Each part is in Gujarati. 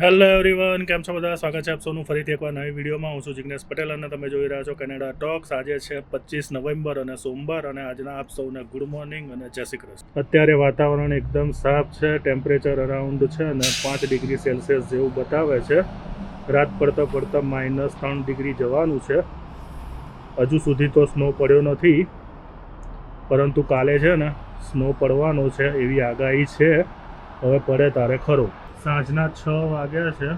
હેલો એવરીવન, કેમ છો બધા? સ્વાગત છે આપ સૌનું ફરીથી એકવાર નવી વિડીયોમાં. હું છું જિગ્નેશ પટેલ અને તમે જોઈ રહ્યા છો કેનેડા ટોક્સ. આજે છે 25 નવેમ્બર અને સોમવાર, અને આજના આપ સૌને ગુડ મોર્નિંગ અને જય શ્રી કૃષ્ણ. અત્યારે વાતાવરણ એકદમ સાફ છે, ટેમ્પરેચર અરાઉન્ડ છે અને 5 ડિગ્રી સેલ્સિયસ જેવું બતાવે છે. રાત પડતા પડતા -3 ડિગ્રી જવાનું છે. હજુ સુધી તો સ્નો પડ્યો નથી, પરંતુ કાલે છે ને સ્નો પડવાનો છે એવી આગાહી છે. હવે પડે તારે ખરો. સાંજના 6 વાગ્યા છે,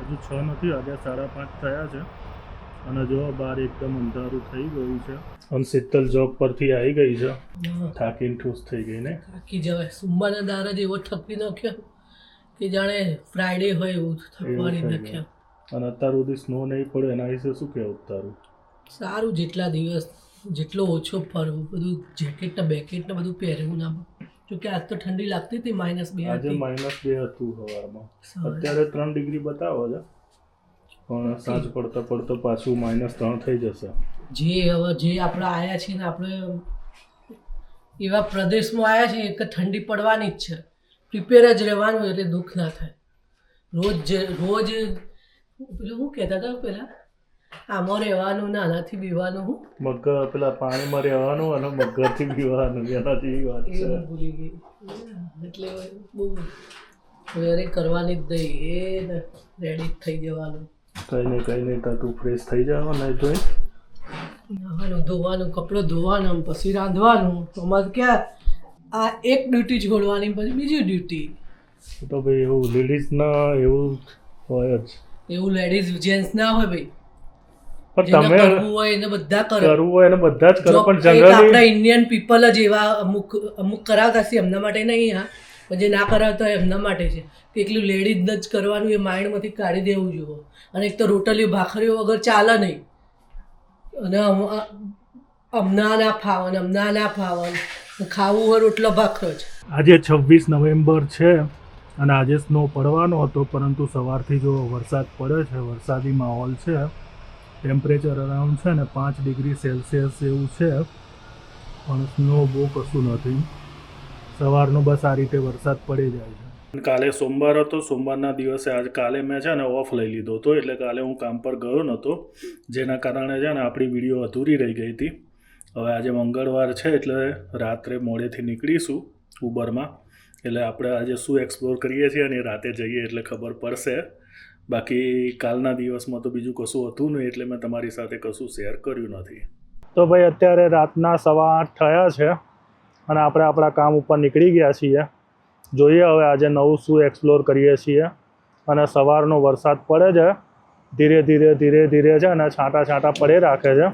હજુ 6 નથી વાગ્યા, 5:30 થયા છે અને જો બહાર એકદમ અંધારું થઈ ગયું છે. અને શીતલ જોબ પરથી આવી ગઈ છે, થાકીને ઠૂસ થઈ ગઈ ને. થાકી જવાય. સોમવારના દાડે જ એવો થકી નાખ્યો કે જાણે ફ્રાઈડે હોય એવું થકવાની નાખ્યા. અને અત્યાર સુધી સ્નો નહીં પડે એના વિશે શું કહેવું તારું? સારું, જેટલા દિવસ જેટલો ઓછો ફરવું, બધું જેકેટ ને બેકેટ ને બધું પહેરવું ના. જોકે આજ તો ઠંડી લાગતી હતી, -2 આજે -2 હતું સવારમાં. અત્યારે 3 ડિગ્રી બતાવો છે, પણ સાંજ પડતા પડતા પાછું -3 થઈ જશે. જે હવે જે આપણે આવ્યા છીએ ને, આપણે એવા પ્રદેશમાં આવ્યા છીએ કે ઠંડી પડવાની જ છે. પ્રિપેર જ રહેવાનું, એટલે દુઃખ ના થાય. રોજ પેલું શું કહેતા હતા પેલા, આમાં રહેવાનું ને આનાથી બીવાનું. હું મગર પેલા પાણીમાં રહેવાનું અને મગરથી બીવાનું, એનાથી વાત છે. ભૂલી ગઈ. એટલે બહુ વેરે કરવાની જ નહીં, એ રેડી થઈ જવાનું. કઈ નહીં તું ફ્રેશ થઈ જાવ ને જોઈ નાવાનું, ધોવાનું, કપડો ધોવાનું, પછી રાંધવાનું. અમારે ક્યાં આ એક ડ્યુટી છોડવાની, પછી બીજી ડ્યુટી. તો ભાઈ એવું લેડીઝના એવું હોય જ. એવું લેડીઝ જેન્ટ્સ ના હોય ભાઈ. પણ તમે કરવું હોય એને બધા કરે, કરવું હોય એને બધા જ કરો, પણ જનરલી આપણા ઇન્ડિયન પીપલ જ એવા અમુક કરાવતા છે, એમના માટે નહીં. હા, પણ જે ના કરાવતા હોય એમના માટે છે કે એકલું લેડીઝને જ કરવાનું, એ માઇન્ડમાંથી કાઢી દેવું જોઈએ. અને એક તો રોટલીઓ ભાખરીઓ વગર ચાલે નહીં. અને અમના ના ફાવન ખાવું હોય રોટલો ભાખરો જ. આજે 26 નવેમ્બર છે અને આજે સ્નો પડવાનો હતો, પરંતુ સવારથી જો વરસાદ પડે છે, વરસાદી માહોલ છે. ટેમ્પરેચર અરાઉન્ડ છે ને 5 ડિગ્રી સેલ્સિયસ એવું છે, પણ સ્નો બહુ કશું નથી. સવારનો બસ આ રીતે વરસાદ પડી જાય છે. કાલે સોમવાર હતો, સોમવારના દિવસે કાલે મેં છે ને ઓફ લઈ લીધો હતો, એટલે કાલે હું કામ પર ગયો નહોતો, જેના કારણે છે ને આપણી વિડીયો અધૂરી રહી ગઈ હતી. હવે આજે મંગળવાર છે એટલે રાત્રે મોડેથી નીકળીશું ઉબરમાં, એટલે આપણે આજે શું એક્સપ્લોર કરીએ છીએ અને રાતે જઈએ એટલે ખબર પડશે. બાકી કાલના દિવસમાં તો બીજું કશું હતું નહીં, એટલે મેં તમારી સાથે કશું શેર કર્યું નથી. તો ભાઈ અત્યારે રાતના 8:15 થયા છે અને આપણે આપણા કામ ઉપર નીકળી ગયા છીએ. જોઈએ હવે આજે નવું શું એક્સપ્લોર કરીએ છીએ. અને સવારનો વરસાદ પડે છે, ધીરે ધીરે છે અને છાંટા પડે રાખે છે.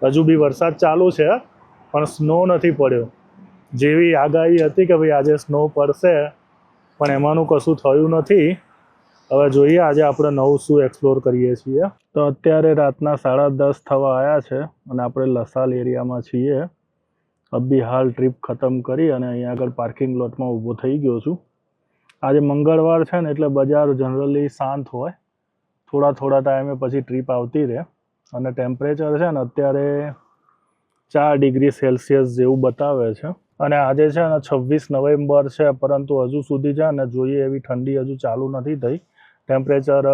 હજુ બી વરસાદ ચાલુ છે, પણ સ્નો નથી પડ્યો. જેવી આગાહી હતી કે ભાઈ આજે સ્નો પડશે, પણ એમાંનું કશું થયું નથી. હવે જોઈએ આજે આપણે નવું શું એક્સપ્લોર કરીએ છીએ. તો અત્યારે રાતના 10:30 થવા આવ્યા છે અને આપણે લસાલ એરિયામાં છીએ. અબી હાલ ટ્રીપ ખતમ કરી અને અહીંયા આગળ પાર્કિંગ લોટમાં ઊભો થઈ ગયો છું. આજે મંગળવાર છે ને એટલે બજાર જનરલી શાંત હોય, થોડા ટાઈમે પછી ટ્રીપ આવતી રહે. અને ટેમ્પરેચર છે ને અત્યારે 4 ડિગ્રી સેલ્સિયસ જેવું બતાવે છે. અને આજે છે ને 26 નવેમ્બર છે, પરંતુ હજુ સુધી છે ને જોઈએ એવી ઠંડી હજુ ચાલુ નથી થઈ. ટેમ્પરેચર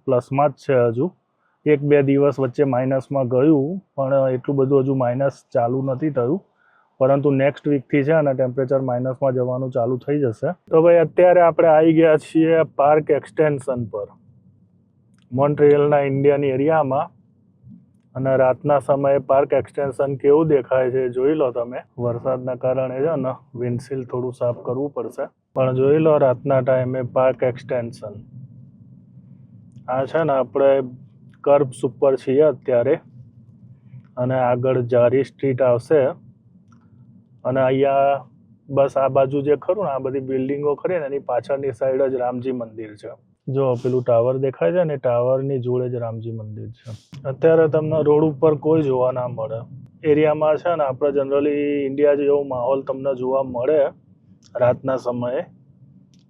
પ્લસમાં જ છે. હજુ 1-2 દિવસ વચ્ચે માઇનસમાં ગયું, પણ એટલું બધું હજુ માઇનસ ચાલુ નથી થયું. પરંતુ નેક્સ્ટ વીકથી છે અને ટેમ્પરેચર માઇનસમાં જવાનું ચાલુ થઈ જશે. તો ભાઈ અત્યારે આપણે આવી ગયા છીએ પાર્ક એક્સટેન્શન પર, મોન્ટ્રીયલના ઇન્ડિયન એરિયામાં. અને રાતના સમયે પાર્ક એક્સટેન્શન કેવું દેખાય છે જોઈ લો તમે. વરસાદના કારણે છે ને વિન્ડશીલ થોડું સાફ કરવું પડશે, પણ જોઈ લો રાતના ટાઈમે પાર્ક એક્સટેન્શન. આ છે ને આપણે કર્બ્સ ઉપર છીએ અત્યારે, અને આગળ જારી સ્ટ્રીટ આવશે. અને અહીંયા બસ આ બાજુ જે ખરું ને, આ બધી બિલ્ડિંગો ખરી ને, એની પાછળની સાઈડ જ રામજી મંદિર છે. જો પેલું ટાવર દેખાય છે ને, ટાવરની જોડે જ રામજી મંદિર છે. અત્યારે તમને રોડ ઉપર કોઈ જોવા ના મળે. એરિયામાં છે ને આપણે જનરલી ઇન્ડિયા જેવો માહોલ તમને જોવા મળે રાતના સમયે,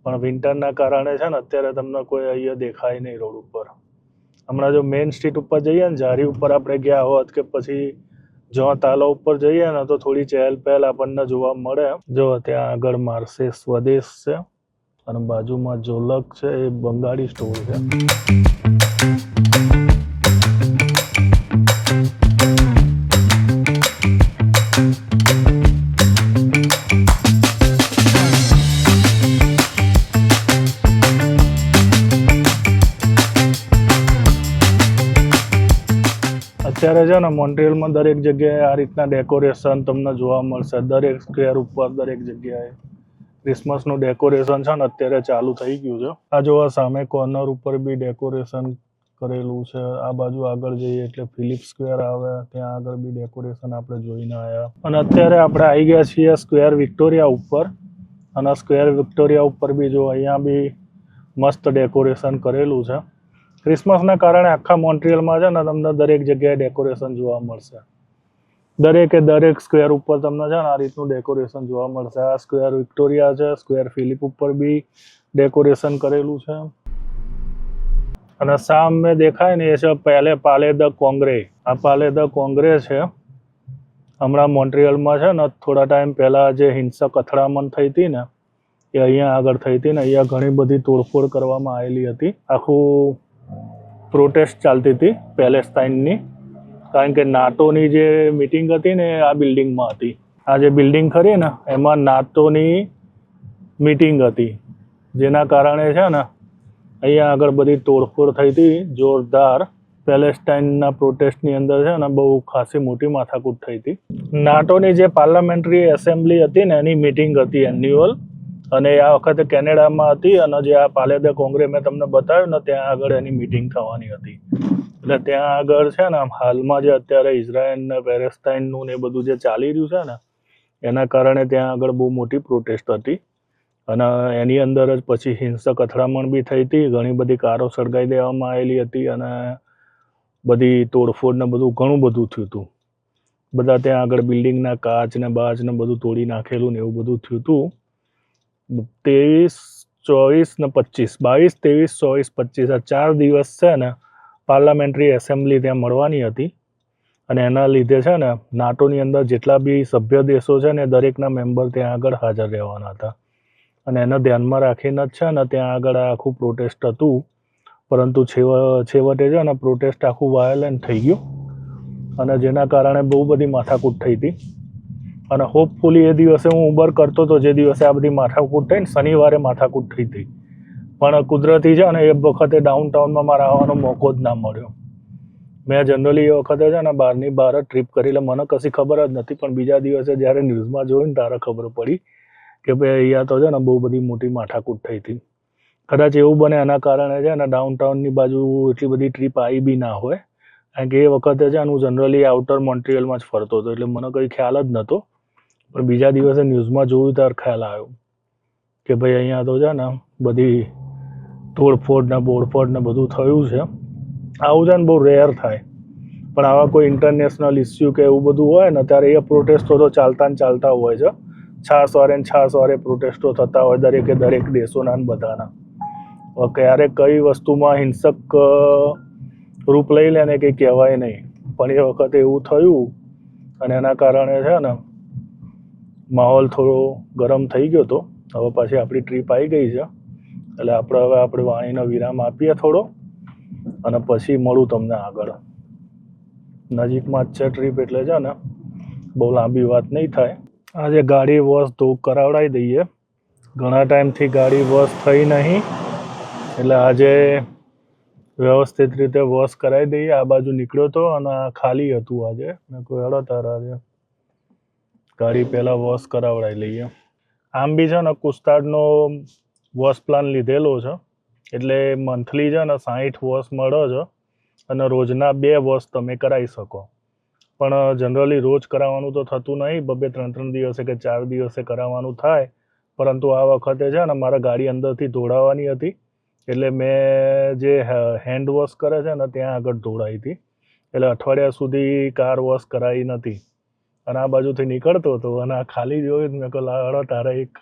પણ વિન્ટરના કારણે છે ને અત્યારે તમને કોઈ અહીંયા દેખાય નહીં રોડ ઉપર. હમણાં જો મેઇન સ્ટ્રીટ ઉપર જઈએ ને, જારી ઉપર આપણે ગયા હોત કે પછી જો તાલા ઉપર જઈએ ને, તો થોડી ચહેલ પહેલ આપણને જોવા મળે. જો ત્યાં આગળ માર્સે સ્વદેશ છે, અને બાજુમાં જોલક છે એ બંગાળી સ્ટોર છે. અત્યારે છે ને મોન્ટ્રીયલમાં દરેક જગ્યાએ આ રીતના ડેકોરેશન તમને જોવા મળશે. દરેક સ્ક્વેર ઉપર દરેક જગ્યાએ ક્રિસમસનું ડેકોરેશન છે ને અત્યારે ચાલુ થઈ ગયું છે. આ જોવા સામે કોર્નર ઉપર બી ડેકોરેશન કરેલું છે. આ બાજુ આગળ જઈએ એટલે ફિલિપ સ્ક્વેર આવે, ત્યાં આગળ બી ડેકોરેશન આપણે જોઈને આવ્યા. અને અત્યારે આપણે આવી ગયા છીએ સ્ક્વેર વિક્ટોરિયા ઉપર. અને સ્ક્વેર વિક્ટોરિયા ઉપર બી જો અહીંયા બી મસ્ત ડેકોરેશન કરેલું છે. ક્રિસમસના કારણે આખા મોન્ટ્રીયલમાં છે ને તમને દરેક જગ્યાએ ડેકોરેશન જોવા મળશે. દરેક સ્ક્વેર ઉપર તમને છે ને આ રીતનું ડેકોરેશન જોવા મળશે. આ સ્ક્વેર વિક્ટોરિયા છે. સ્ક્વેર ફિલિપ ઉપર બી ડેકોરેશન કરેલું છે. અને સામે દેખાય ને એ છે પાલે દ કોંગ્રે. આ પાલે દ કોંગ્રે છે. હમણાં મોન્ટ્રીયલમાં છે ને થોડા ટાઈમ પહેલાં જે હિંસક અથડામણ થઈ હતી ને એ અહીંયા આગળ થઈ હતી ને અહીંયા ઘણી બધી તોડફોડ કરવામાં આવેલી હતી. આખું પ્રોટેસ્ટ ચાલતી હતી પેલેસ્ટાઇનની, કારણ કે નાટોની જે મિટિંગ હતી ને આ બિલ્ડિંગમાં હતી. આ જે બિલ્ડિંગ ખરી ને એમાં નાટોની મિટિંગ હતી, જેના કારણે છે ને અહીંયા આગળ બધી તોડફોડ થઈ હતી જોરદાર. પેલેસ્ટાઇનના પ્રોટેસ્ટની અંદર છે ને બહુ ખાસી મોટી માથાકૂટ થઈ હતી. નાટોની જે પાર્લામેન્ટરી એસેમ્બલી હતી ને એની મિટિંગ હતી એન્યુઅલ, અને આ વખતે કેનેડામાં હતી. અને જે આ પાલે દ કોંગ્રે મેં તમને બતાવ્યું ને ત્યાં આગળ એની મિટિંગ થવાની હતી. એટલે ત્યાં આગળ છે ને હાલમાં જે અત્યારે ઇઝરાયલ ને પેલેસ્ટાઇનનું ને એ બધું જે ચાલી રહ્યું છે ને એના કારણે ત્યાં આગળ બહુ મોટી પ્રોટેસ્ટ હતી. અને એની અંદર જ પછી હિંસક અથડામણ બી થઈ હતી. ઘણી બધી કારો સળગાવી દેવામાં આવેલી હતી અને બધી તોડફોડ ને બધું ઘણું બધું થયું હતું. બધા ત્યાં આગળ બિલ્ડિંગના કાચ ને બાચ ને બધું તોડી નાખેલું ને એવું બધું થયું હતું. 23, 24 ને 25, 22, 23, 24, 25 આ 4 દિવસ છે ને પાર્લામેન્ટરી એસેમ્બલી ત્યાં મળવાની હતી. અને એના લીધે છે ને નાટોની અંદર જેટલા બી સભ્ય દેશો છે ને દરેકના મેમ્બર ત્યાં આગળ હાજર રહેવાના હતા. અને એને ધ્યાનમાં રાખીને જ છે ને ત્યાં આગળ આખું પ્રોટેસ્ટ હતું. પરંતુ છેવટે છે ને પ્રોટેસ્ટ આખું વાયોલન્ટ થઈ ગયું અને જેના કારણે બહુ બધી માથાકૂટ થઈ હતી. અને હોપફુલી એ દિવસે હું ઉબર કરતો હતો જે દિવસે આ બધી માથાકૂટ થઈ ને શનિવારે માથાકૂટ થઈ હતી. પણ કુદરતી છે ને એ વખતે ડાઉનટાઉનમાં મારે આવવાનો મોકો જ ના મળ્યો. મેં જનરલી એ વખતે છે ને બહારની બહાર જ ટ્રીપ કરી, એટલે મને કશી ખબર જ નથી. પણ બીજા દિવસે જ્યારે ન્યૂઝમાં જોયું ને ત્યારે ખબર પડી કે ભાઈ અહીંયા તો છે ને બહુ બધી મોટી માથાકૂટ થઈ હતી. કદાચ એવું બને એના કારણે છે ને ડાઉનટાઉનની બાજુ એટલી બધી ટ્રીપ આવી બી ના હોય, કારણ કે એ વખતે છે ને હું જનરલી આઉટર મોન્ટ્રીયલમાં જ ફરતો હતો, એટલે મને કંઈ ખ્યાલ જ નહોતો. પણ બીજા દિવસે ન્યૂઝમાં જોયું ત્યારે ખ્યાલ આવ્યો કે ભાઈ અહીંયા તો છે ને બધી તોડફોડ ને બોડફોડ ને બધું થયું છે. આવું છે ને બહુ રેર થાય, પણ આવા કોઈ ઇન્ટરનેશનલ ઇસ્યુ કે એવું બધું હોય ને ત્યારે એ પ્રોટેસ્ટો તો ચાલતા ને ચાલતા હોય છે. છાસવારે પ્રોટેસ્ટો થતા હોય દરેક દેશોના બધાના. ક્યારેક કઈ વસ્તુમાં હિંસક રૂપ લઈ લે ને કંઈ કહેવાય નહીં, પણ એ વખતે એવું થયું અને એના કારણે છે ને માહોલ થોડો ગરમ થઈ ગયો હતો. હવે પાછી આપણી ટ્રીપ આવી ગઈ છે, એટલે આપણે વાણીનો વિરામ આપીએ થોડો અને પછી મળું તમને આગળ. નજીકમાં જ છે ટ્રીપ, એટલે છે ને બહુ લાંબી વાત નહીં થાય. આજે ગાડી વોશ કરાવડાવી દઈએ. ઘણા ટાઈમથી ગાડી વોશ થઈ નહીં, એટલે આજે વ્યવસ્થિત રીતે વોશ કરાવી દઈએ. આ બાજુ નીકળ્યો હતો અને ખાલી હતું આજે. મેં કોઈ હેડો તારા આજે ગાડી પહેલાં વોશ કરાવડાવી લઈએ. આમ બી છે ને કુસ્તાડનો વોશ પ્લાન લીધેલો છે, એટલે મંથલી છે ને 60 વોશ મળે છે અને રોજના 2 વોશ તમે કરાવી શકો. પણ જનરલી રોજ કરાવવાનું તો થતું નહીં, 2-3 દિવસે કે 4 દિવસે કરાવવાનું થાય. પરંતુ આ વખતે છે ને મારે ગાડી અંદરથી ધોળાવવાની હતી, એટલે મેં જે હેન્ડ વોશ કરે છે ને ત્યાં આગળ ધોળાવી હતી. એટલે અઠવાડિયા સુધી કાર વોશ કરાવી નથી. અને આ બાજુથી નીકળતો હતો અને આ ખાલી જોયું મેં કહ્યું લાડો તારે એક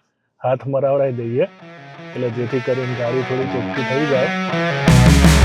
હાથ મરાવડાવી દઈએ, એટલે જેથી કરીને ગાડી થોડી ચોખ્ખી થઈ જાય.